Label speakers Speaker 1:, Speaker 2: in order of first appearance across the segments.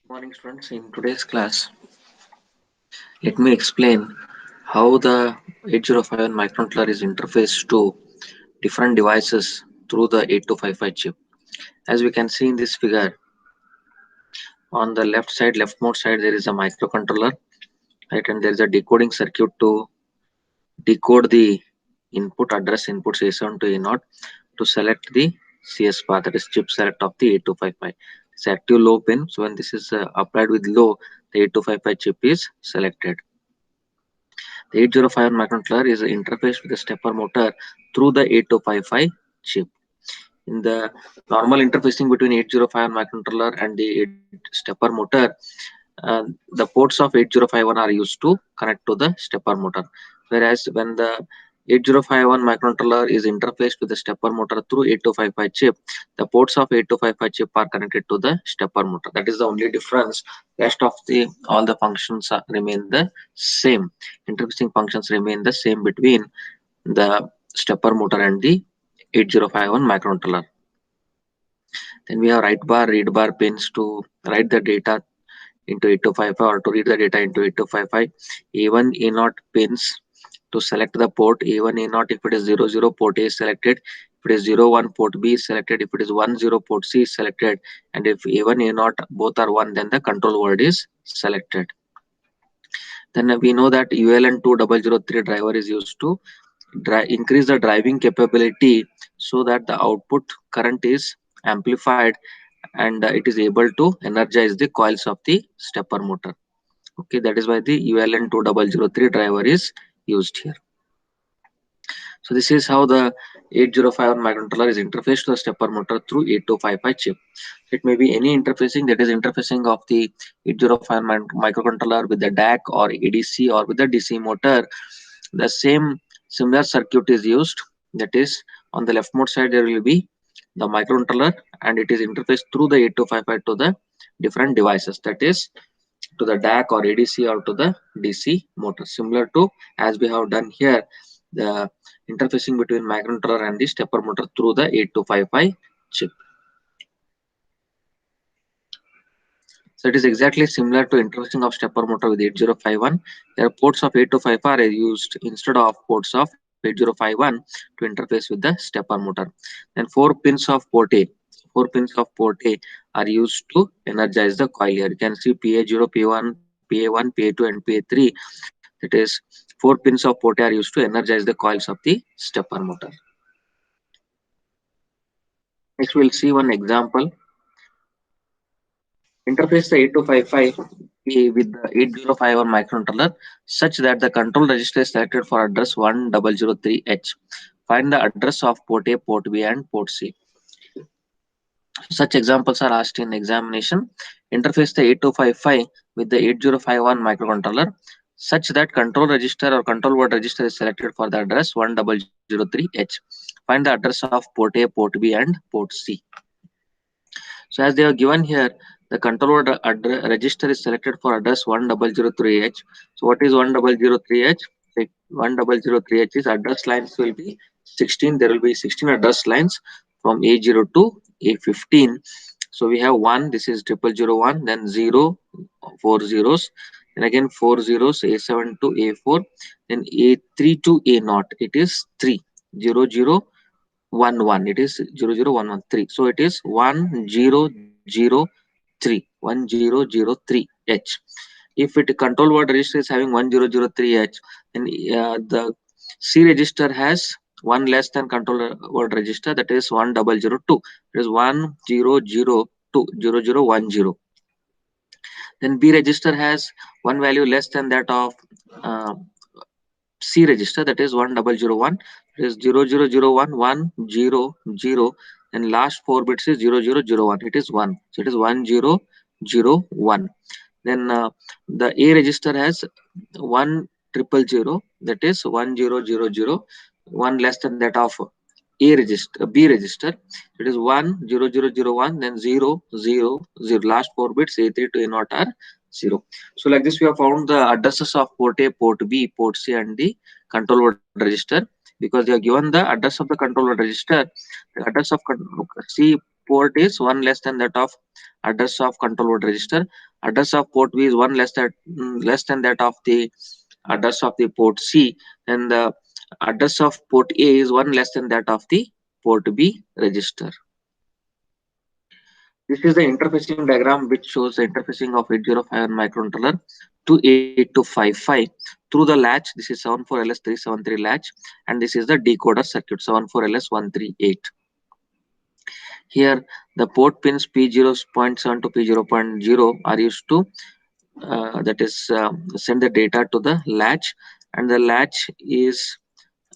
Speaker 1: Morning students, in today's class, let me explain how the 8051 microcontroller is interfaced to different devices through the 8255 chip. As we can see in this figure, on the left side, leftmost side, there is a microcontroller, right, and there is a decoding circuit to decode the input address inputs A7 to A0 to select the CS path, that is chip select of the 8255. It's active low pin, so when this is applied with low, the 8255 chip is selected. The 8051 microcontroller is interfaced with the stepper motor through the 8255 chip. In the normal interfacing between 8051 microcontroller and the stepper motor, the ports of 8051 are used to connect to the stepper motor. Whereas when the 8051 microcontroller is interfaced with the stepper motor through 8255 chip, the ports of 8255 chip are connected to the stepper motor. That is the only difference. Rest of the all the functions remain the same. Interfacing functions remain the same between the stepper motor and the 8051 microcontroller. Then we have write bar, read bar pins to write the data into 8255 or to read the data into 8255. A1 A0 pins to select the port A1 A0. If it is 00, port A is selected. If it is 01, port B is selected. If it is 10, port C is selected. And if A1 A0 both are 1, then the control word is selected. Then we know that ULN2003 driver is used to increase the driving capability so that the output current is amplified and it is able to energize the coils of the stepper motor. Okay, that is why the ULN2003 driver is used here. So this is how the 8051 microcontroller is interfaced to the stepper motor through 8255 chip. It may be any interfacing, that is interfacing of the 8051 microcontroller with the DAC or ADC or with the DC motor. The same similar circuit is used. That is, on the leftmost side there will be the microcontroller and it is interfaced through the 8255 to the different devices, that is to the DAC or ADC or to the DC motor, similar to as we have done here, the interfacing between microcontroller and the stepper motor through the 8255 chip. So it is exactly similar to interfacing of stepper motor with 8051. There are ports of 8255 are used instead of ports of 8051 to interface with the stepper motor. Then four pins of port A are used to energize the coil here. You can see PA0, P1, PA1, PA2 and PA3. That is, four pins of port A are used to energize the coils of the stepper motor. Next we'll see one example. Interface the 8255 with the 8051 microcontroller such that the control register is selected for address 1003H. Find the address of port A, port B and port C. Such examples are asked in examination. Interface the 8255 with the 8051 microcontroller such that control register or control word register is selected for the address 1003H. Find the address of port A, port B and port C. So as they are given here, the control word register is selected for address 1003H. So what is 1003H? 1003H is address lines will be 16. There will be 16 address lines from A0 to A15. So we have 1, this is 0001, then 0, 4 zeros, then again 4 zeros, A7 to A4, then A3 to A0, it is 3, 0011, it is 00113. So it is 1003H. If it control word register is having 1003H, then the C register has one less than control word register, that is 1002. It is 1002, 0010. Then B register has one value less than that of uh, C register, that is 1001. It is 000110, and last four bits is 0001. It is 1. So it is 1001. Then the A register has 1000, that is 1000, one less than that of A register, B register. It is 10001, then 000. Last four bits A3 to A0 are 0. So like this, we have found the addresses of port A, port B, port C, and the control word register. Because they are given the address of the control word register, the address of C port is 1 less than that of address of control word register. Address of port B is 1 less than that of the address of the port C, and the address of port A is 1 less than that of the port B register. This is the interfacing diagram which shows the interfacing of 8051 microcontroller to 8255 through the latch. This is 74LS373 latch, and this is the decoder circuit 74LS138. Here the port pins P0.7 to P0.0 are used to send the data to the latch, and the latch is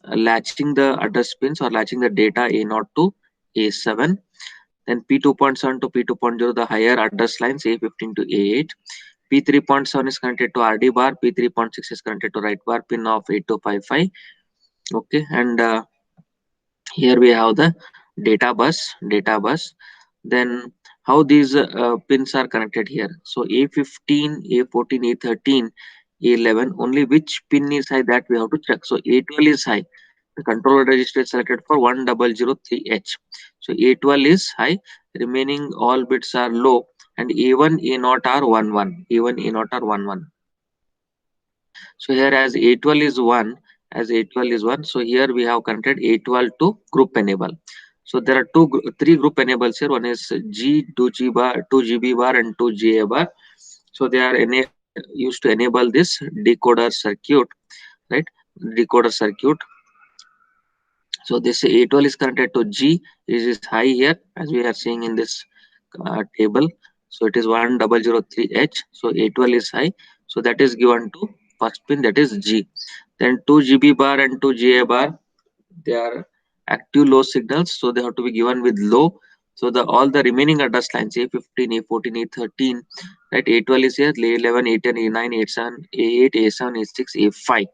Speaker 1: latching the address pins or latching the data A0 to A7. Then P2.7 to P2.0, the higher address lines A15 to A8. P3.7 is connected to RD bar. P3.6 is connected to write bar pin of 8255. Okay, and here we have the data bus. Then how these pins are connected here? So A15, A14, A13, A11. Only which pin is high, that we have to check. So A12 is high. The controller register is selected for 1003H. So A12 is high, remaining all bits are low, and A1, A0 are 11. A1, A0 are 11. So here as A12 is 1, so here we have connected A12 to group enable. So there are three group enables here. One is G, 2G bar, 2GB bar, and 2GA bar. So they are used to enable this decoder circuit, right? Decoder circuit. So this A12 is connected to G, it is high here as we are seeing in this table. So it is 1003H. So A12 is high. So that is given to first pin, that is G. Then 2GB bar and 2GA bar, they are active low signals, so they have to be given with low. So the all the remaining address lines A15, A14, A13, right? A12 is here, A11, A10, A9, A7, A8, A7, A6, A5.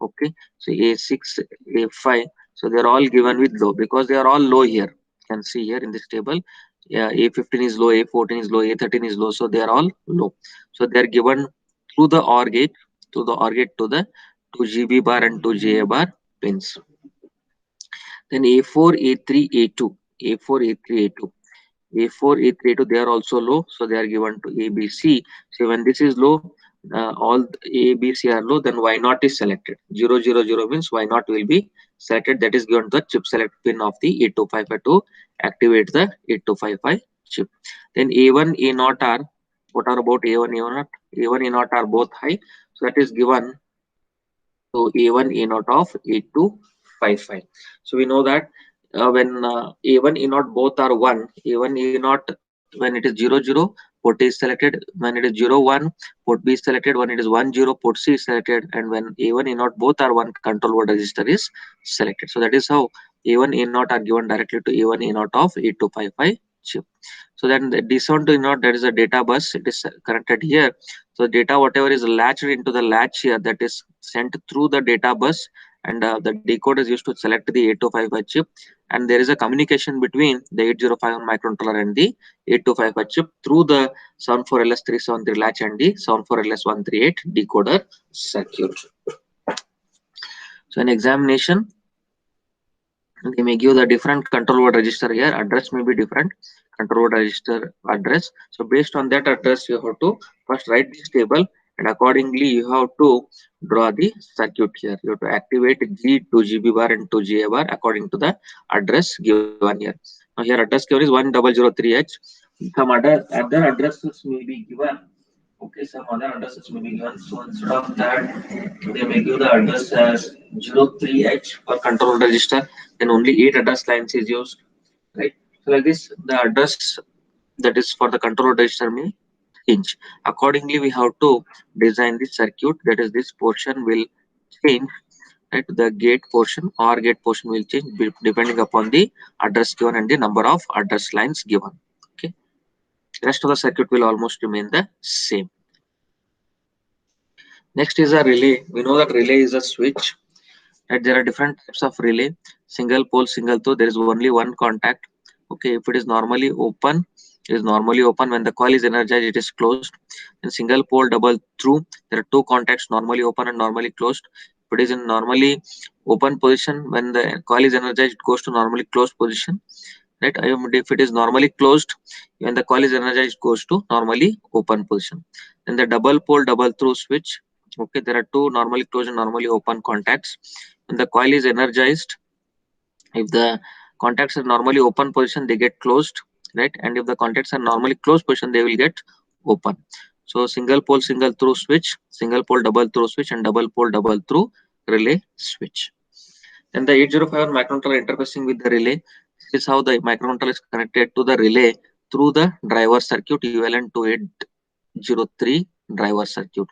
Speaker 1: Okay, so A6, A5, so they're all given with low because they are all low here. You can see here in this table, yeah, A15 is low, A14 is low, A13 is low, so they are all low. So they are given through the OR gate, to the 2GB bar and 2GA bar pins. Then A4, A3, A2, A4, A3, A2. A4, A3, A2, they are also low, so they are given to A, B, C. So when this is low, all A, B, C are low, then Y naught is selected. 0, 0, 0 means Y naught will be selected. That is given to the chip select pin of the 8255 to activate the 8255 chip. Then A1, A naught are, what are about A1, A naught? A1, A naught are both high, so that is given to A1, A naught of 8255. So we know that when A1, A naught both are 1, A1, A naught when it is 0, 0, port A is selected. When it is 0, 1, port B is selected. When it is 1, 0, port C is selected. And when A1, A naught both are 1, control word register is selected. So that is how A1, A naught are given directly to A1, A naught of 8255 chip. So then the D7 to A naught, that is a data bus. It is connected here. So data whatever is latched into the latch here, that is sent through the data bus, and the decoder is used to select the 8255 chip, and there is a communication between the 8051 microcontroller and the 8255 chip through the 74LS373 latch and the 74LS138 decoder circuit. So in examination, they may give the different control word register here. Address may be different, control word register address. So based on that address, you have to first write this table, and accordingly you have to draw the circuit here. You have to activate G, 2GB bar and 2GA bar according to the address given here. Now here address given is 1003H. Some other addresses may be given. Okay, some other addresses may be given. So instead of that, they may give the address as 03H for control register. Then only 8 address lines is used, right? So like this, the address that is for the control register may change. Accordingly, we have to design the circuit. That is, this portion will change. Right, the gate portion or gate portion will change depending upon the address given and the number of address lines given. Okay, rest of the circuit will almost remain the same. Next is a relay. We know that relay is a switch. Right? There are different types of relay. Single pole, single through. There is only one contact. Okay, if it is normally open, it is normally open. When the coil is energized, it is closed. In single pole, double through, there are two contacts, normally open and normally closed. If it is in normally open position, when the coil is energized, it goes to normally closed position. right? If it is normally closed, when the coil is energized, goes to normally open position. Then the double pole double through switch. Okay, there are two normally closed and normally open contacts. When the coil is energized, if the contacts are normally open position, they get closed, right? And if the contacts are normally closed position, they will get open. So single through switch, single pole double through switch, and double pole double through relay switch. Then the 8051 microcontroller interfacing with the relay. This is how the microcontroller is connected to the relay through the driver circuit ULN2803 driver circuit.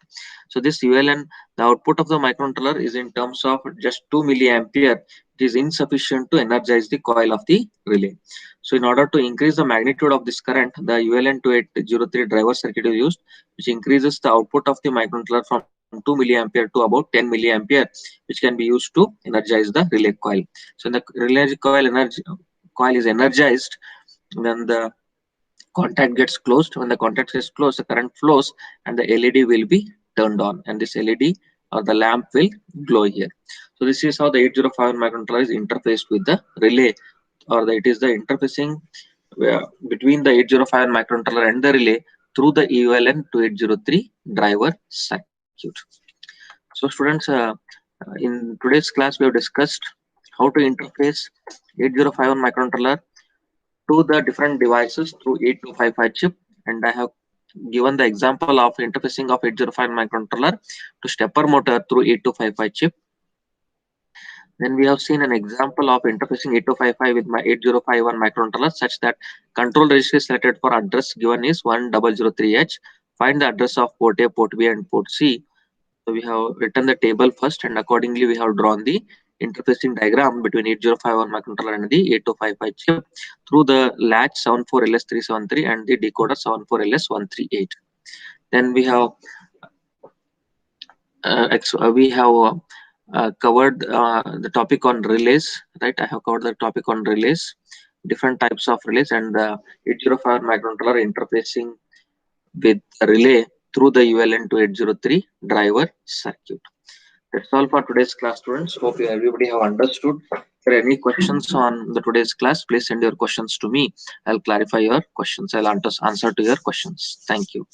Speaker 1: So this ULN, the output of the microcontroller is in terms of just 2 milliampere. It is insufficient to energize the coil of the relay. So in order to increase the magnitude of this current, the ULN2803 driver circuit is used, which increases the output of the microcontroller from 2 milliampere to about 10 milliampere, which can be used to energize the relay coil. So when the relay coil is energized, then the contact gets closed. When the contact is closed, the current flows and the LED will be turned on, and this LED or the lamp will glow here. So this is how the 8051 microcontroller is interfaced with the relay, or it is the interfacing between the 8051 microcontroller and the relay through the ULN 2803 driver circuit. So students, in today's class we have discussed how to interface 8051 microcontroller to the different devices through 8255 chip, and I have given the example of interfacing of 805 microcontroller to stepper motor through 8255 chip. Then we have seen an example of interfacing 8255 with my 8051 microcontroller such that control register selected for address given is 1003H. Find the address of port A, port B, and port C. So we have written the table first, and accordingly we have drawn the interfacing diagram between 8051 microcontroller and the 8255 chip through the latch 74LS373 and the decoder 74LS138. Then we have covered the topic on relays, right? I have covered the topic on relays, different types of relays, and the 8051 microcontroller interfacing with the relay through the ULN2803 driver circuit. That's all for today's class, students. Hope everybody have understood. If there are any questions on the today's class, please send your questions to me. I'll clarify your questions. I'll answer to your questions. Thank you.